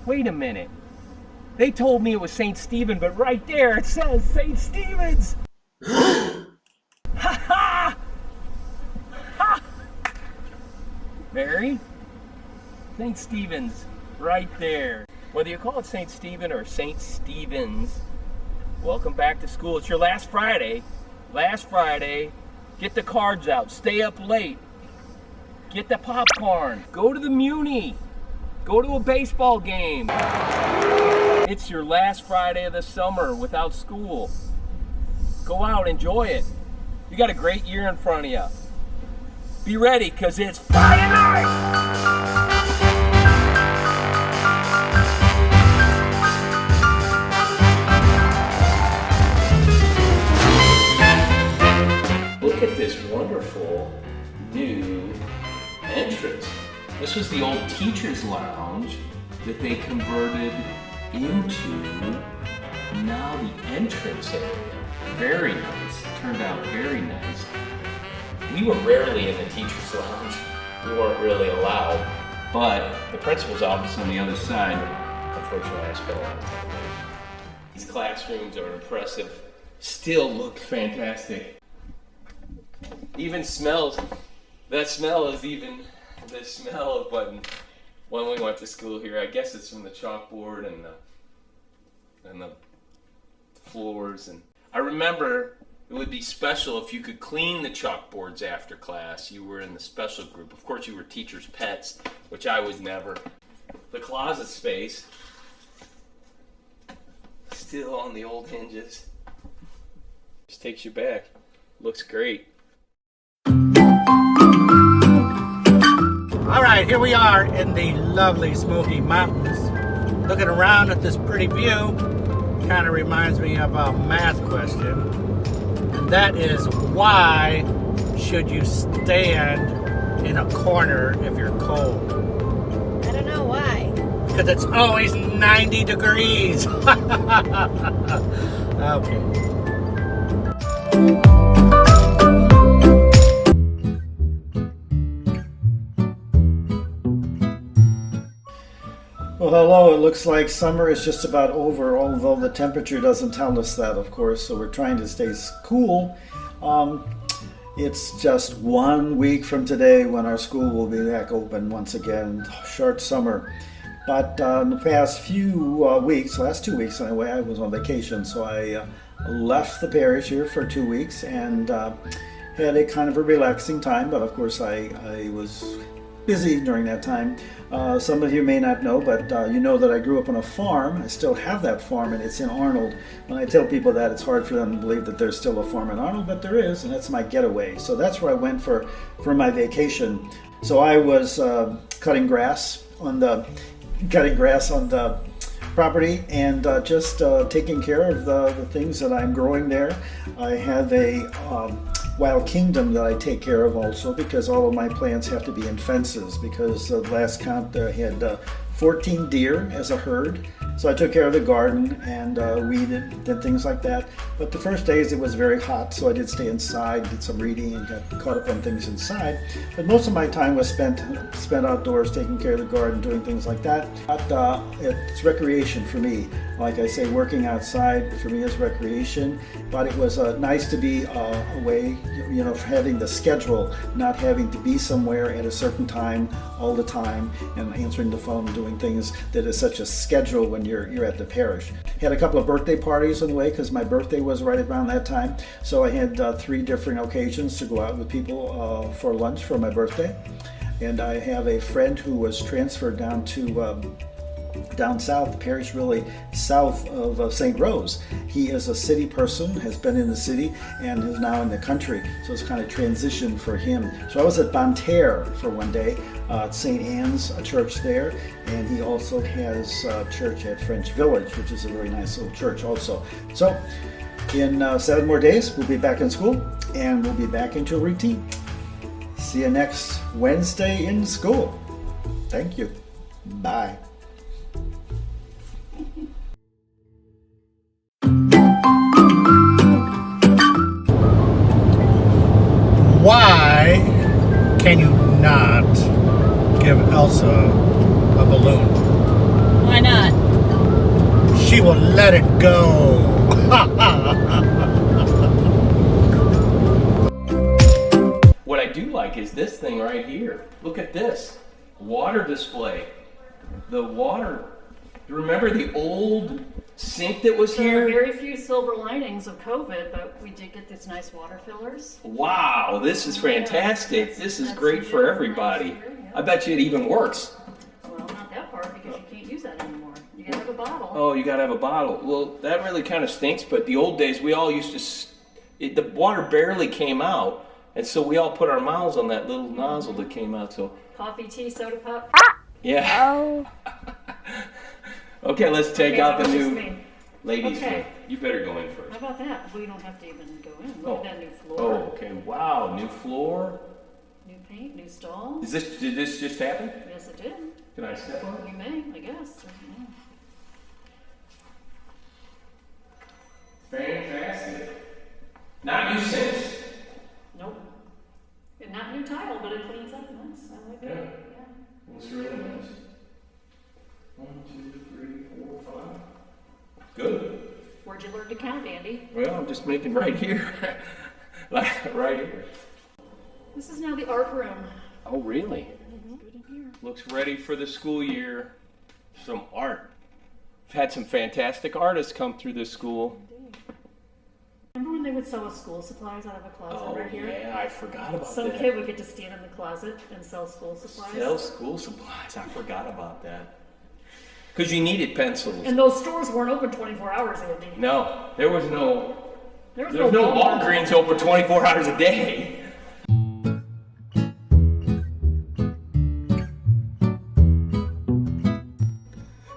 Wait a minute. They told me it was St. Stephen, but right there it says St. Stephen's. Ha ha! Ha! Mary, St. Stephen's right there. Whether you call it St. Stephen or St. Stephen's, welcome back to school. It's your last Friday. Last Friday. Get the cards out. Stay up late. Get the popcorn. Go to the Muni. Go to a baseball game. It's your last Friday of the summer without school. Go out, enjoy it. You got a great year in front of you. Be ready, because it's Friday night! Look at this wonderful new entrance. This was the old teacher's lounge that they converted into now the entrance area. Very nice. Turned out very nice. We were rarely in the teacher's lounge. We weren't really allowed. But the principal's office on the other side, unfortunately, I spent a lot of time there. These classrooms are impressive. Still look fantastic. Even smells. That smell is even the smell of when we went to school here. I guess it's from the chalkboard and the floors. And I remember it would be special if you could clean the chalkboards after class. You were in the special group. Of course, you were teachers' pets, which I was never. The closet space, still on the old hinges. Just takes you back. Looks great. All right, here we are in the lovely Smoky Mountains. Looking around at this pretty view, kind of reminds me of a math question. And that is, why should you stand in a corner if you're cold? I don't know why. Because it's always 90 degrees. Okay. Well, hello. It looks like summer is just about over, although the temperature doesn't tell us that, of course, so we're trying to stay cool. It's just 1 week from today when our school will be back open once again. Short summer. But in the past few weeks, last 2 weeks anyway, I was on vacation, so I left the parish here for 2 weeks and had a kind of a relaxing time, but of course I was busy during that time. Some of you may not know, but you know that I grew up on a farm. I still have that farm, and it's in Arnold. When I tell people that, it's hard for them to believe that there's still a farm in Arnold, but there is, and that's my getaway. So that's where I went for my vacation. So I was cutting grass on the property and just taking care of the things that I'm growing there. I have a wild kingdom that I take care of also, because all of my plants have to be in fences, because the last count I had 14 deer as a herd. So I took care of the garden and weeded, did things like that. But the first days it was very hot, so I did stay inside, did some reading and got caught up on things inside. But most of my time was spent outdoors, taking care of the garden, doing things like that. But it's recreation for me. Like I say, working outside for me is recreation. But it was nice to be away, you know, having the schedule, not having to be somewhere at a certain time all the time and answering the phone, doing things that is such a schedule when you're at the parish. Had a couple of birthday parties on the way because my birthday was right around that time. So I had 3 different occasions to go out with people for lunch for my birthday. And I have a friend who was transferred down to down south, the parish really south of St. Rose. He is a city person, has been in the city, and is now in the country. So it's kind of transition for him. So I was at Bonterre for one day, at St. Anne's, a church there, and he also has a church at French Village, which is a very nice little church also. So in 7 more days, we'll be back in school, and we'll be back into a routine. See you next Wednesday in school. Thank you. Bye. Why can you not give Elsa a balloon? Why not? she will let it go. What I do like is this thing right here. Look at this. Water display. The water. Remember the old sink that was There are here? very few silver linings of COVID, but we did get these nice water fillers. Wow, this is fantastic. This is That's great for really everybody. nice here, yeah. I bet you it even works. Well, not that part because you can't use that anymore. You gotta have a bottle. Oh, you gotta have a bottle. Well, that really kind of stinks, but the old days we all used to, the water barely came out, and so we all put our mouths on that little nozzle that came out, so. Coffee, tea, soda pop. Yeah. Oh. Okay, let's take Okay, out that the was just new me. ladies' Okay. room. You better go in first. How about that? We don't have to even go in. Oh. Look at that new floor. Oh, okay. Wow, new floor. New paint, new stalls. Did this just happen? Yes, it did. Can I step on it? You may, I guess. Yeah. Fantastic. Not new sinks. Nope. And not new tile, but it cleans up nice. I like it. Yeah. Looks really nice. 1, 2, 3, 4, 5. Good. Where'd you learn to count, Andy? Well, I'm just making right here. Like, right here. This is now the art room. Oh, really? Good in here. Looks ready for the school year. Some art. We've had some fantastic artists come through this school. Remember when they would sell us school supplies out of a closet Oh, right here? yeah, I forgot about Some that. kid would get to stand in the closet and sell school supplies. Sell school supplies. I forgot about that. Because you needed pencils. And those stores weren't open 24 hours, Andy. No, there was no There was no Walmart. Walgreens open 24 hours a day.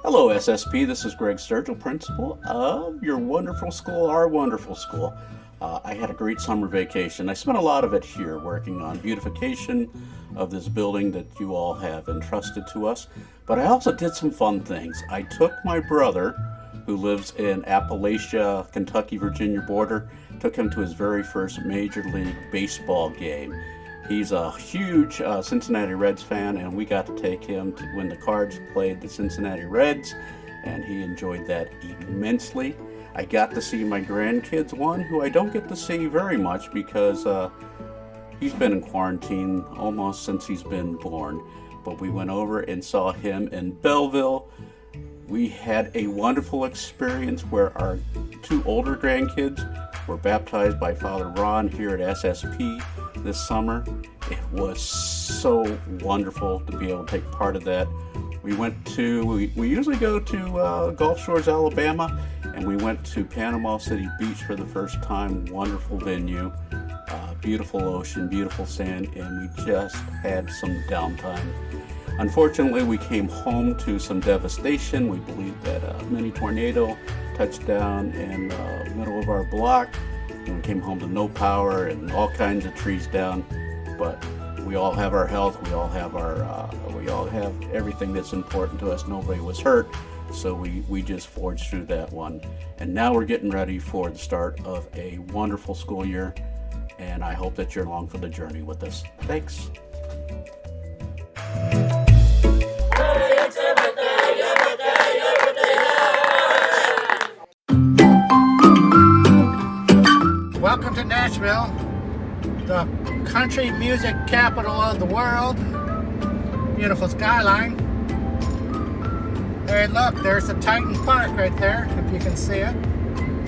Hello, SSP. This is Greg Sturgill, principal of your wonderful school, our wonderful school. I had a great summer vacation. I spent a lot of it here working on beautification of this building that you all have entrusted to us. But I also did some fun things. I took my brother, who lives in Appalachia, Kentucky, Virginia border, took him to his very first Major League Baseball game. He's a huge Cincinnati Reds fan, and we got to take him to when the Cards played the Cincinnati Reds, and he enjoyed that immensely. I got to see my grandkids, one who I don't get to see very much because he's been in quarantine almost since he's been born. But we went over and saw him in Belleville. We had a wonderful experience where our 2 older grandkids were baptized by Father Ron here at SSP this summer. It was so wonderful to be able to take part of that. We usually go to Gulf Shores, Alabama, and we went to Panama City Beach for the first time. Wonderful venue, beautiful ocean, beautiful sand, and we just had some downtime. Unfortunately, we came home to some devastation. We believe that a mini tornado touched down in the middle of our block, and we came home to no power and all kinds of trees down. But we all have our health. We all have everything that's important to us. Nobody was hurt, so we just forged through that one. And now we're getting ready for the start of a wonderful school year, and I hope that you're along for the journey with us. Thanks. Welcome to Nashville, the country music capital of the world. Beautiful skyline. Hey, look, there's the Titan Park right there, if you can see it.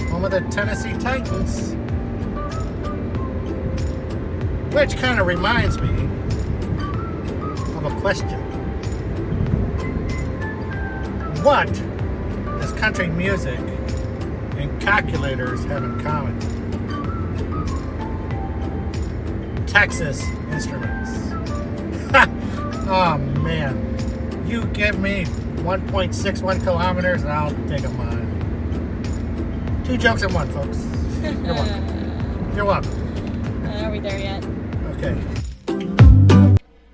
Home of the Tennessee Titans. Which kind of reminds me of a question. What does country music and calculators have in common? Texas Instruments. Oh man, you give me 1.61 kilometers and I'll take a mile. 2 jokes in one, folks. You're welcome. You're welcome. Are we there yet? Okay.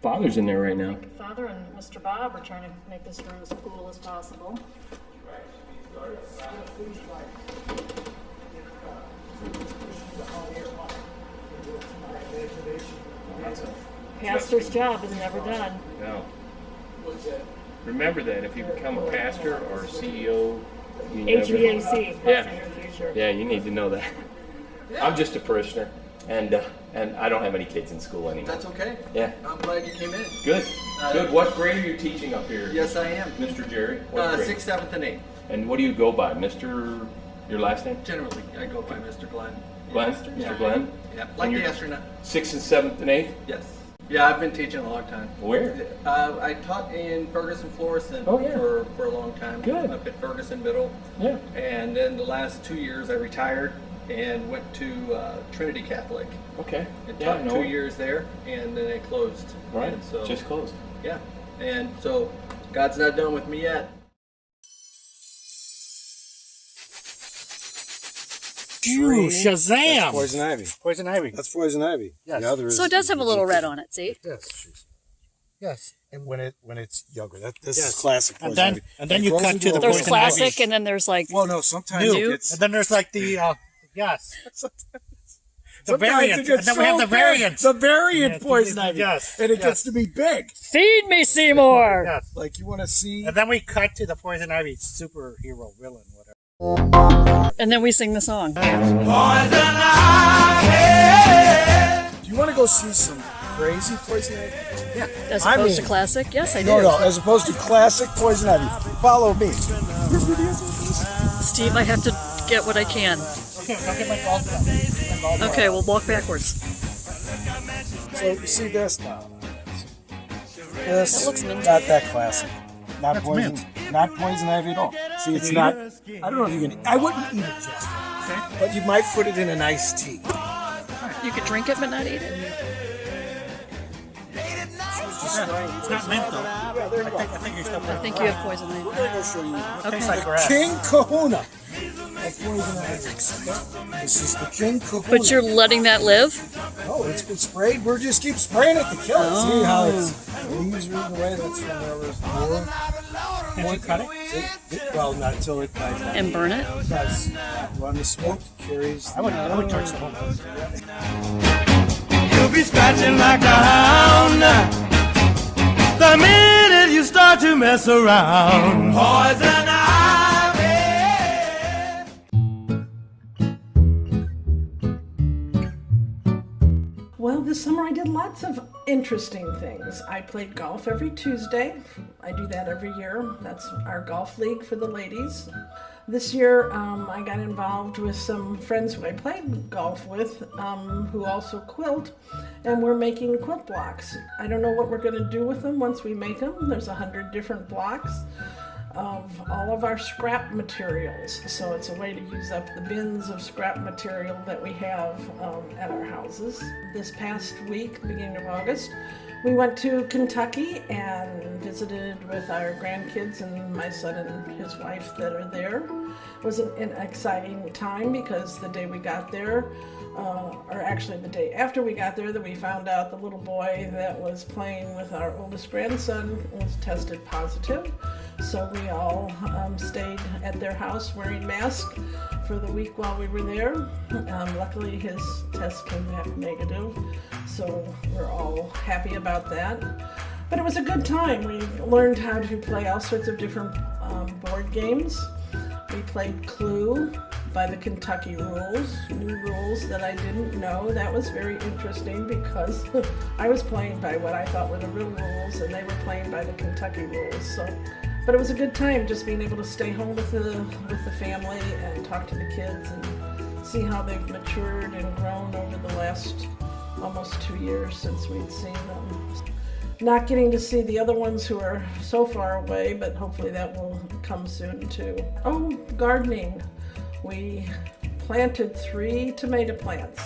Father's in there right now. Father and Mr. Bob are trying to make this room as cool as possible. Pastor's job is never done. No. Remember that if you become a pastor or a CEO You never- HVAC. Yeah. That's in your future. Yeah, you need to know that. I'm just a parishioner, and I don't have any kids in school anymore. That's okay. Yeah. I'm glad you came in. Good. Good. What grade are you teaching up here? Yes, I am. Mr. Jerry? What grade? 6th, 7th, and 8th. And what do you go by? Mr. Your last name? Generally, I go by Mr. Glenn. Glenn? Yeah. Mr. Glenn? Yeah, like And the you're- astronaut. 6th and 7th and 8th? Yes. Yeah, I've been teaching a long time. Where? I taught in Ferguson, Florissant Oh, yeah. for a long time. Good. Up at Ferguson Middle. Yeah. And then the last 2 years I retired and went to Trinity Catholic. Okay. And Yeah, I taught know 2 it. years there, and then it closed. Right. And so, Just closed. yeah. And so God's not done with me yet. Phew, Shazam! Poison ivy. Poison ivy. That's poison ivy. Yes. The other So it does have a little red on it, see? Yes. Yes. And when it's younger, this Yes. is classic And poison then ivy. and then It you grows cut into to the a There's poison classic ivy. and then there's like Well, no, sometimes New. it gets. And then there's like the yes. The Sometimes variant. it gets And then we have so the big. variant. The variant Yes, poison ivy. yes, And it yes. gets to be big. feed me, Seymour. Yes. Like you want to see. And then we cut to the poison ivy superhero villain, whatever. And then we sing the song. Do you want to go see some crazy poison ivy? Yeah. As I opposed to mean- classic? Yes, I do. No, as opposed to classic poison ivy. Follow me. Steve, I have to get what I can. Okay, don't get my golf club. Okay, we'll walk backwards. So you see this now. This That looks minty. not that classic. Not That's poison. mint. Not poison ivy at all. See, it's not. I don't know if you can. I wouldn't eat it just. Okay. But you might put it in an iced tea. You could drink it but not eat it. Yeah, it's not mint though. Yeah, there you go. I think you're stuff I think you have poison ivy. We're gonna go show you. It tastes like grass. King Kahuna of poison ivy. This is the King Kahuna. But you're letting that live? Oh, it's been sprayed. We're just keep spraying it to kill it. See how it's leaves are eaten away. That's from where there's more. Can't you cut it? Well, not until it dies down. And burn it? Because when the smoke carries. I would charge the whole house. You'll be scratching like a hound the minute you start to mess around. Poison ivy. Well, this summer I did lots of interesting things. I played golf every Tuesday. I do that every year. That's our golf league for the ladies. This year I got involved with some friends who I played golf with who also quilt, and we're making quilt blocks. I don't know what we're going to do with them once we make them. There's 100 different blocks of all of our scrap materials. So it's a way to use up the bins of scrap material that we have at our houses. This past week, beginning of August, we went to Kentucky and visited with our grandkids and my son and his wife that are there. It was an exciting time because the day we got there, or actually the day after we got there, that we found out the little boy that was playing with our oldest grandson was tested positive. So we all stayed at their house wearing masks for the week while we were there. Luckily his test came back negative, so we're all happy about that. But it was a good time. We learned how to play all sorts of different board games. We played Clue by the Kentucky rules, new rules that I didn't know. That was very interesting because I was playing by what I thought were the real rules and they were playing by the Kentucky rules. But it was a good time just being able to stay home with the family and talk to the kids and see how they've matured and grown over the last almost 2 years since we'd seen them. Not getting to see the other ones who are so far away, but hopefully that will come soon too. Oh, gardening. We planted 3 tomato plants.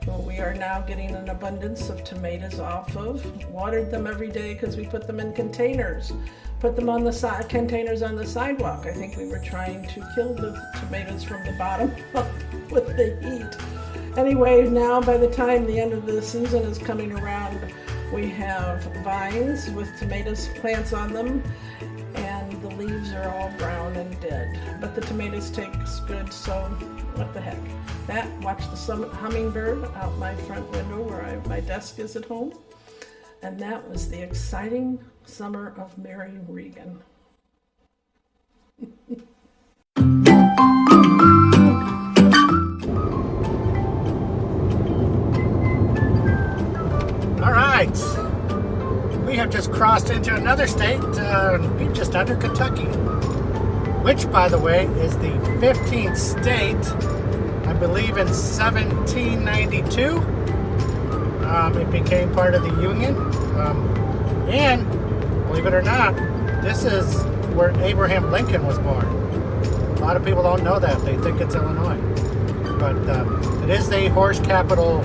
Well, we are now getting an abundance of tomatoes off of. Watered them every day because we put them in containers. Put them on the containers on the sidewalk. I think we were trying to kill the tomatoes from the bottom up with the heat. Anyway, now by the time the end of the season is coming around, we have vines with tomatoes plants on them, and the leaves are all brown and dead. But the tomatoes taste good, so what the heck. Watch the hummingbird out my front window where my desk is at home. And that was the exciting summer of Mary Regan. crossed into another state, just under Kentucky, which, by the way, is the 15th state, I believe, in 1792. It became part of the Union, and believe it or not, this is where Abraham Lincoln was born. A lot of people don't know that. They think it's Illinois, but it is the horse capital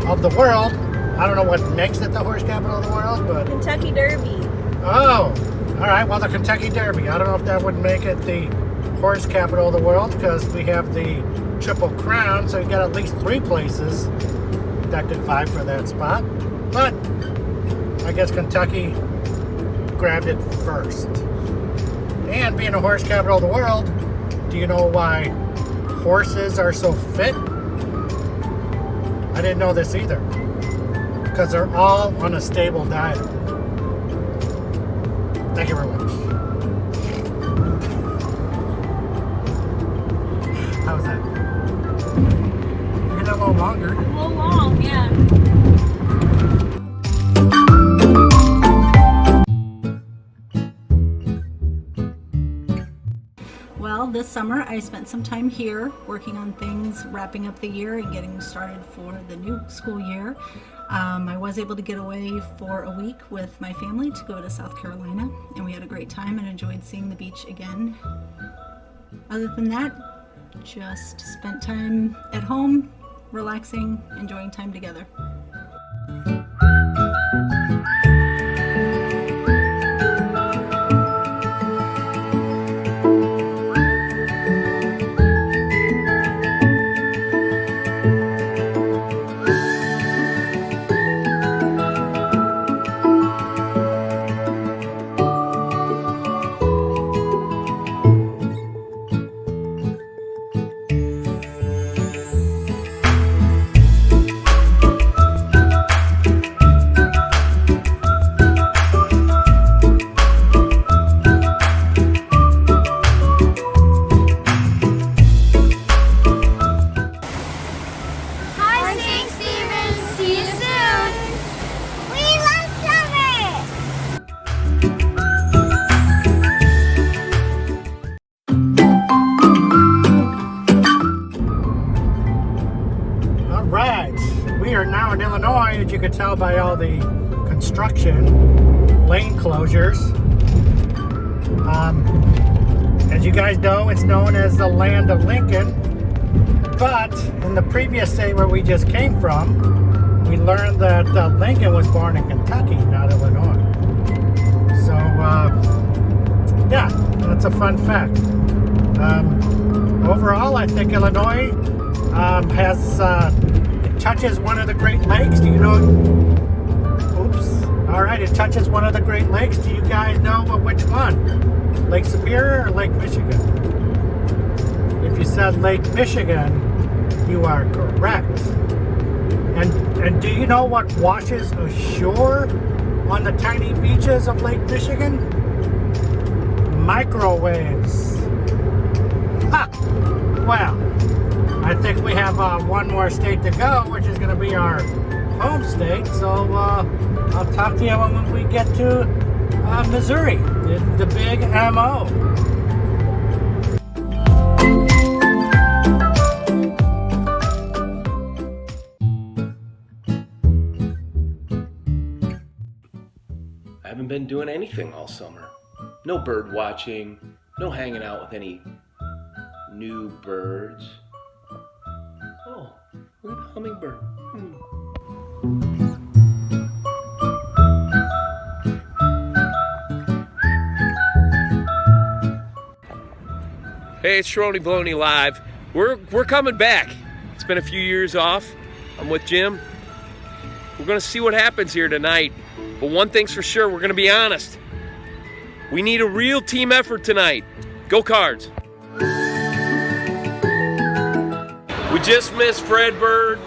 of the world. I don't know what makes it the horse capital of the world, but Kentucky Derby. oh, all right. Well, the Kentucky Derby. I don't know if that would make it the horse capital of the world, because we have the Triple Crown, so you got at least 3 places that could vie for that spot. But I guess Kentucky grabbed it first. And being a horse capital of the world, do you know why horses are so fit? I didn't know this either. Because they're all on a stable diet. Thank you very much. How was that? You get a little longer. A little long, yeah. Well, this summer I spent some time here working on things, wrapping up the year and getting started for the new school year. I was able to get away for a week with my family to go to South Carolina, and we had a great time and enjoyed seeing the beach again. Other than that, just spent time at home, relaxing, enjoying time together. Illinois, as you can tell by all the construction, lane closures. As you guys know, it's known as the land of Lincoln, but in the previous state where we just came from, we learned that Lincoln was born in Kentucky, not Illinois. So, yeah, that's a fun fact. Overall, I think Illinois has it touches one of the Great Lakes. Do you know? Oops. All right, it touches one of the Great Lakes. Do you guys know which one? Lake Superior or Lake Michigan? If you said Lake Michigan, you are correct. And do you know what washes ashore on the tiny beaches of Lake Michigan? Microwaves. Ha! Well, I think we have one more state to go, which is going to be our home state. So I'll talk to you when we get to Missouri, the big MO. I haven't been doing anything all summer. No bird watching, no hanging out with any new birds. Oh, look at the hummingbird. Hey, it's Sharoni Baloney Live. We're coming back. It's been a few years off. I'm with Jim. We're gonna see what happens here tonight. But one thing's for sure, we're gonna be honest. We need a real team effort tonight. Go Cards. We just missed Fred Bird,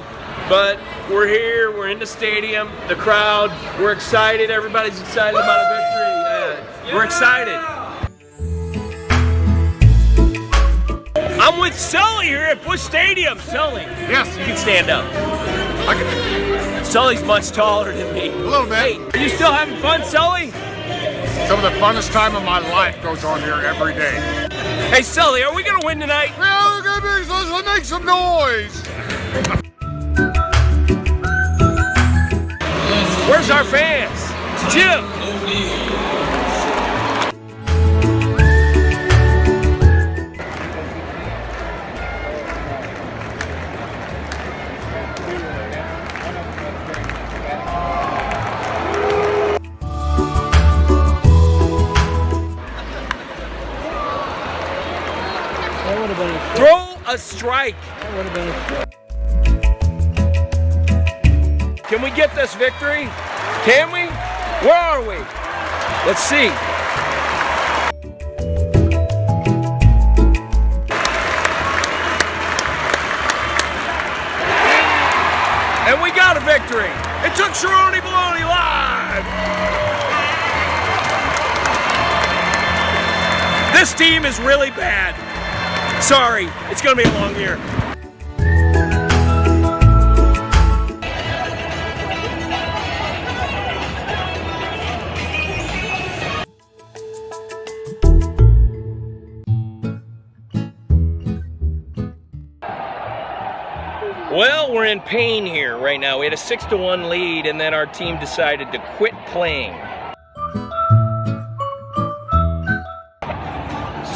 but we're here, we're in the stadium, the crowd, we're excited, everybody's excited about a victory. We're excited. I'm with Sully here at Busch Stadium. Sully. Yes. You can stand up. Sully's much taller than me. A little bit. Hey, are you still having fun, Sully? Some of the funnest time of my life goes on here every day. Hey, Sully, are we gonna win tonight? Well, let's make some noise. Where's our fans? Jim! Throw a strike. Can we get this victory? Can we? Where are we? Let's see. And we got a victory. It took Sharoni Baloney live. This team is really bad. Sorry, it's gonna be a long year. Well, we're in pain here right now. We had a 6-1 lead, and then our team decided to quit playing.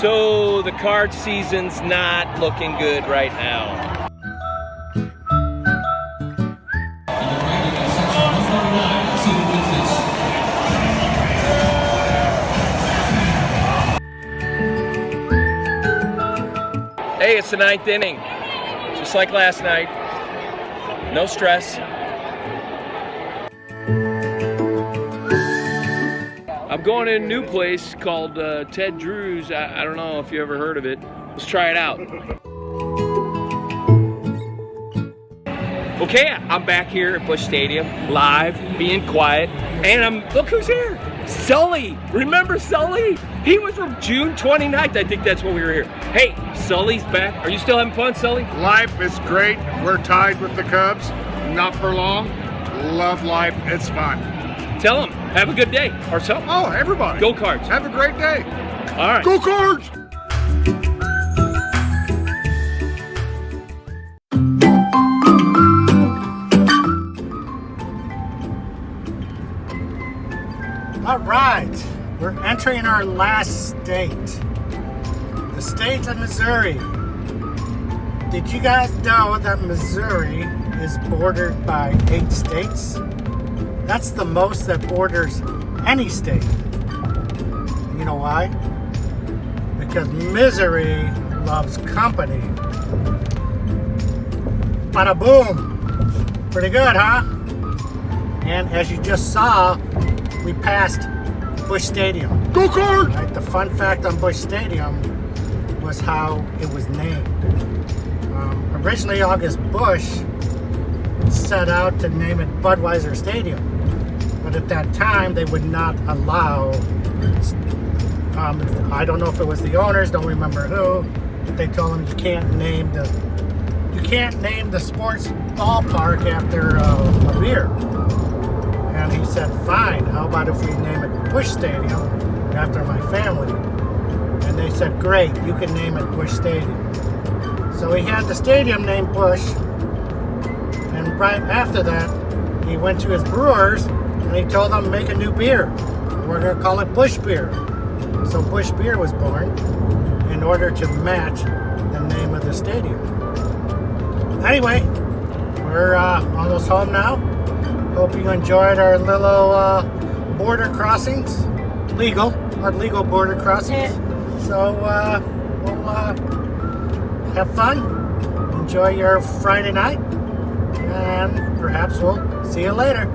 So the card season's not looking good right now. Hey, it's the 9th inning. Just like last night. No stress. I'm going to a new place called Ted Drew's. I don't know if you ever heard of it. Let's try it out. Okay, I'm back here at Busch Stadium, live, being quiet, and look who's here. Sully. Remember Sully? He was from June 29th. I think that's when we were here. Hey, Sully's back. Are you still having fun, Sully? Life is great. We're tied with the Cubs. Not for long. Love life. It's fun. Tell them, have a good day, or something. Oh, everybody. Go Cards. Have a great day. All right. Go Cards! All right, we're entering our last state, the state of Missouri. Did you guys know that Missouri is bordered by 8 states? That's the most that borders any state. You know why? Because misery loves company. Bada boom! Pretty good, huh? And as you just saw, we passed Busch Stadium. Go Cards! Right, the fun fact on Busch Stadium was how it was named. Originally, August Busch set out to name it Budweiser Stadium, but at that time they would not allow. I don't know if it was the owners, don't remember who. But they told him you can't name the sports ballpark after a beer. And he said, fine, how about if we name it Busch Stadium after my family? And they said, great, you can name it Busch Stadium. So he had the stadium named Busch, and right after that, he went to his brewers and he told them, make a new beer. We're going to call it Busch Beer. So Busch Beer was born in order to match the name of the stadium. Anyway, we're almost home now. Hope you enjoyed our little border crossings. Our legal border crossings. So we'll have fun. Enjoy your Friday night. And perhaps we'll see you later.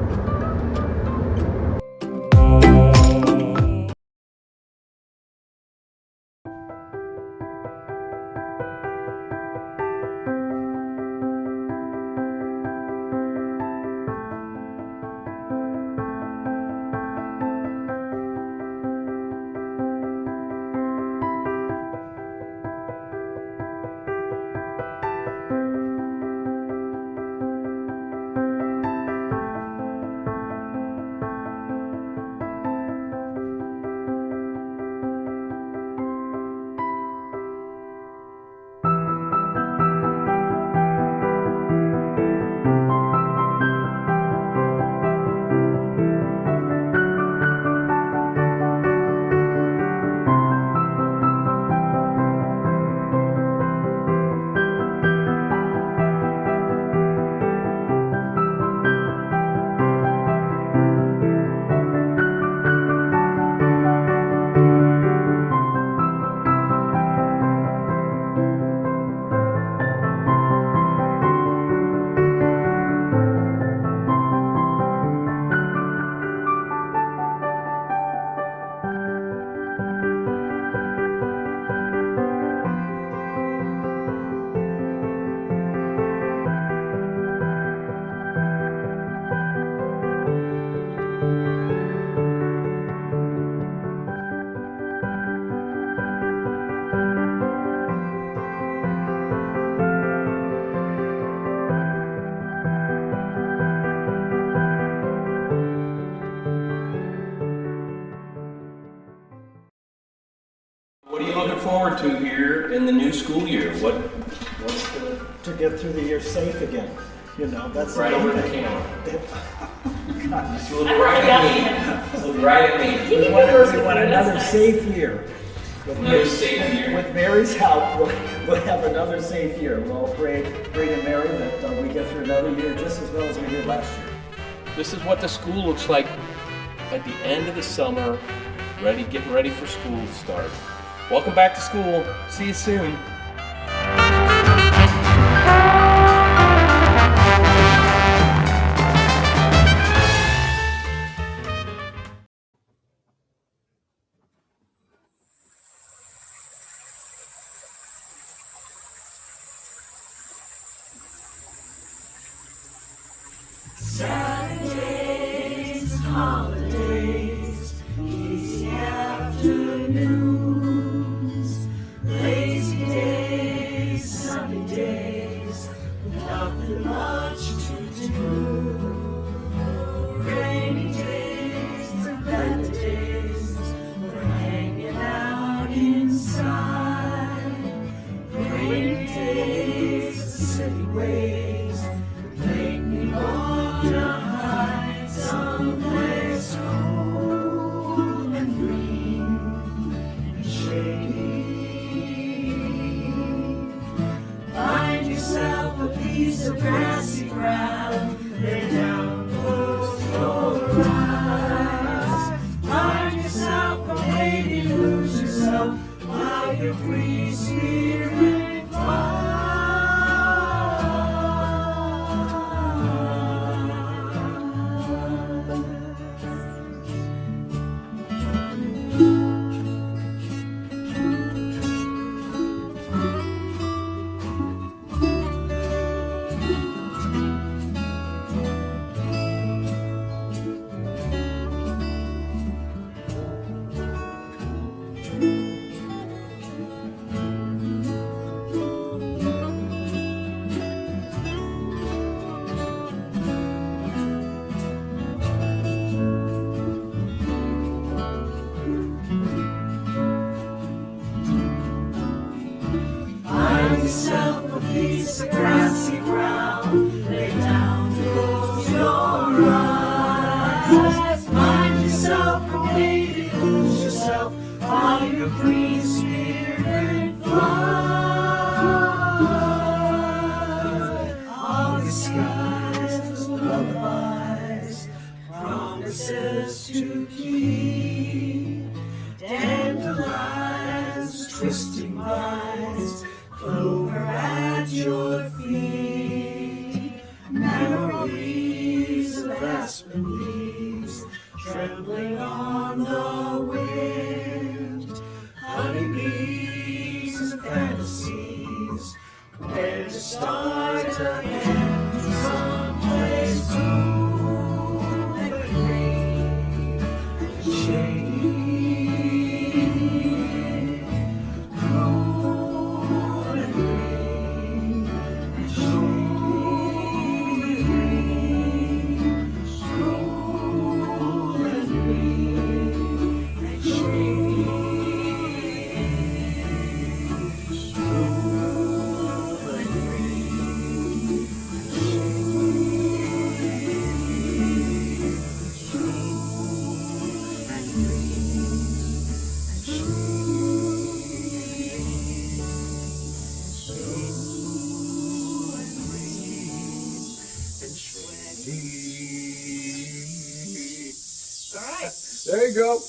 What are you looking forward to here in the new school year? What's the... To get through the year safe again. You know, that's Right the over main the thing. camera. Just look right at me. Look right at me. We want another safe year. Another safe year. With Mary's help, we'll have another safe year. We'll pray to Mary that we get through another year just as well as we did last year. This is what the school looks like at the end of the summer, getting ready for school to start. Welcome back to school. See you soon. Saturdays, holidays, easy afternoons, lazy days, sunny days, nothing much to do. Rainy days and better days for hanging out inside. Rainy days, city ways, make me wanna hide someplace cool and green and shady. Find yourself a piece of grassy ground, lay down, close your eyes. Find yourself a baby, lose yourself while your free spirit flies. Find yourself a piece of grassy ground, lay down, close your eyes. Find yourself a baby, lose yourself while your free spirit flies. All the skies, lullabies, promises to keep, dandelions, twisting vines, clover at your feet, memories of aspen leaves trembling on the wind, honeybees and fantasies, where to start again, someplace cool and green and shady. There you go.